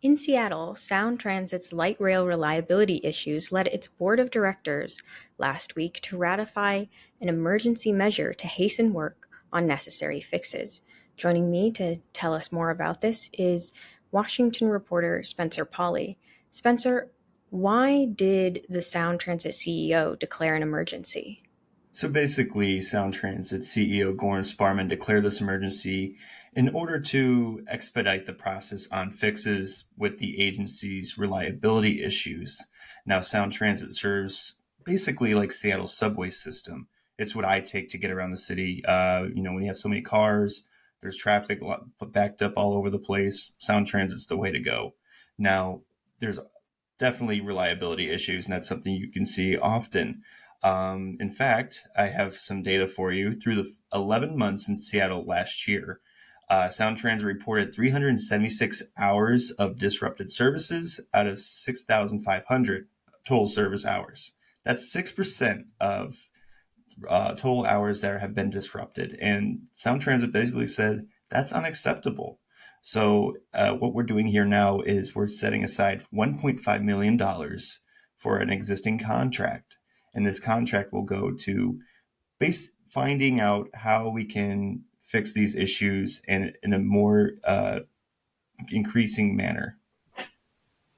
In Seattle, Sound Transit's light rail reliability issues led its board of directors last week to ratify an emergency measure to hasten work on necessary fixes. Joining me to tell us more about this is Washington reporter Spencer Pauly. Spencer, why did the Sound Transit CEO declare an emergency? So basically, Sound Transit CEO Goran Sparrman declared this emergency in order to expedite the process on fixes with the agency's reliability issues. Now, Sound Transit serves basically like Seattle's subway system. It's what I take to get around the city. When you have so many cars, there's traffic backed up all over the place. Sound Transit's the way to go. Now, there's definitely reliability issues, and that's something you can see often. In fact, I have some data for you. Through the 11 months in Seattle last year, Sound Transit reported 376 hours of disrupted services out of 6,500 total service hours. That's 6% of total hours that have been disrupted. And Sound Transit basically said that's unacceptable. So what we're doing here now is we're setting aside $1.5 million for an existing contract. And this contract will go to finding out how we can fix these issues in a more increasing manner.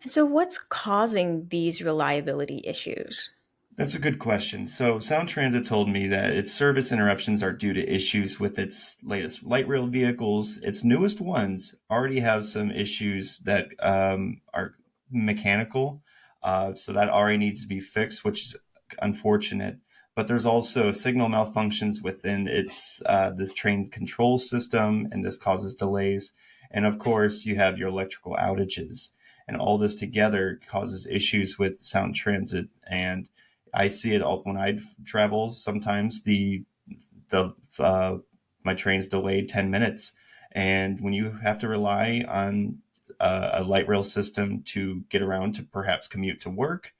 And so, what's causing these reliability issues? That's a good question. So Sound Transit told me that its service interruptions are due to issues with its latest light rail vehicles. Its newest ones already have some issues that are mechanical. So that already needs to be fixed, which is unfortunate. But there's also signal malfunctions within its this train control system, and this causes delays. And of course, you have your electrical outages. And all this together causes issues with Sound Transit. And I see it all when I travel. Sometimes the my train's delayed 10 minutes, and when you have to rely on a light rail system to get around to perhaps commute to work,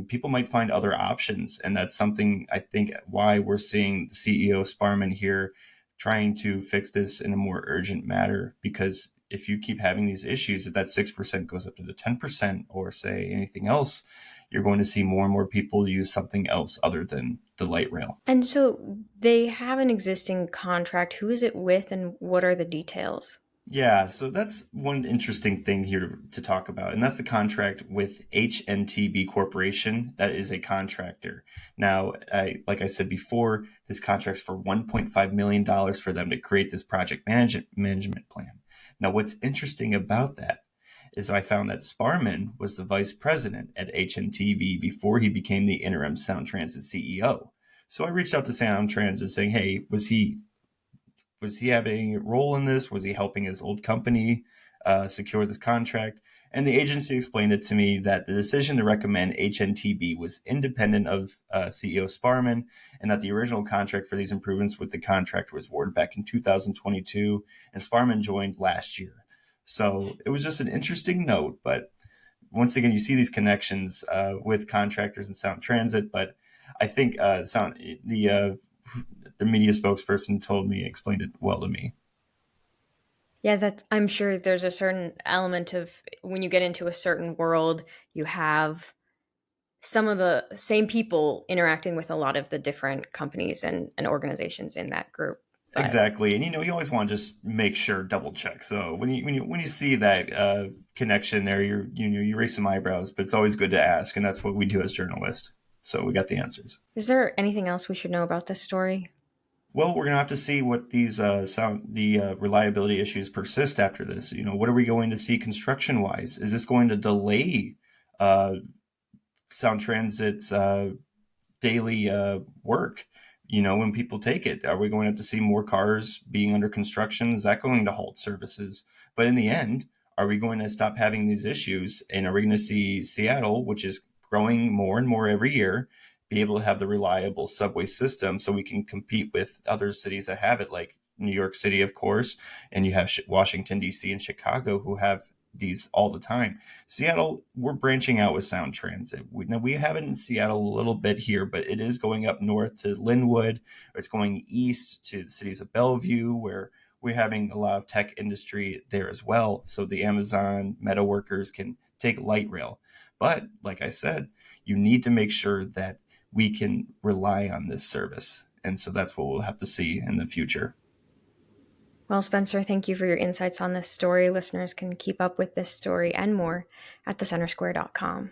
people might find other options, and that's something I think why we're seeing the CEO Sparrman here trying to fix this in a more urgent manner. Because if you keep having these issues, if that 6% goes up to the 10% or say anything else, you're going to see more and more people use something else other than the light rail. And so they have an existing contract. Who is it with, and what are the details? Yeah, so that's one interesting thing here to talk about, and that's the contract with HNTB Corporation. That is a contractor. Now, like I said before, this contract's for $1.5 million for them to create this project management plan. Now, what's interesting about that is I found that Sparrman was the vice president at HNTB before he became the interim Sound Transit CEO. So I reached out to Sound Transit saying, hey, was he having a role in this? Was he helping his old company secure this contract? And the agency explained it to me that the decision to recommend HNTB was independent of CEO Sparrman, and that the original contract for these improvements with the contractor was awarded back in 2022, and Sparrman joined last year. So it was just an interesting note. But once again, you see these connections with contractors and Sound Transit. But I think the media spokesperson told me, explained it well to me. Yeah, I'm sure there's a certain element of when you get into a certain world, you have some of the same people interacting with a lot of the different companies and organizations in that group. But Exactly, and you always want to just make sure, double check. So when you see that connection there, you raise some eyebrows, but it's always good to ask, and that's what we do as journalists. So we got the answers. is there anything else we should know about this story? Well, we're gonna have to see what these reliability issues persist after this. What are we going to see construction wise? Is this going to delay uh, Sound Transit's daily work? When people take it, are we going to have to see more cars being under construction? Is that going to halt services? But in the end, are we going to stop having these issues? And are we going to see Seattle, which is growing more and more every year, be able to have the reliable subway system so we can compete with other cities that have it, like New York City, of course, and you have Washington, D.C. and Chicago who have these all the time. Seattle, we're branching out with Sound Transit. We have it in Seattle a little bit here, but it is going up north to Linwood, or it's going east to the cities of Bellevue, where we're having a lot of tech industry there as well. So the Amazon Meta workers can take light rail. But like I said, you need to make sure that we can rely on this service. And so that's what we'll have to see in the future. Well, Spencer, thank you for your insights on this story. Listeners can keep up with this story and more at thecentersquare.com.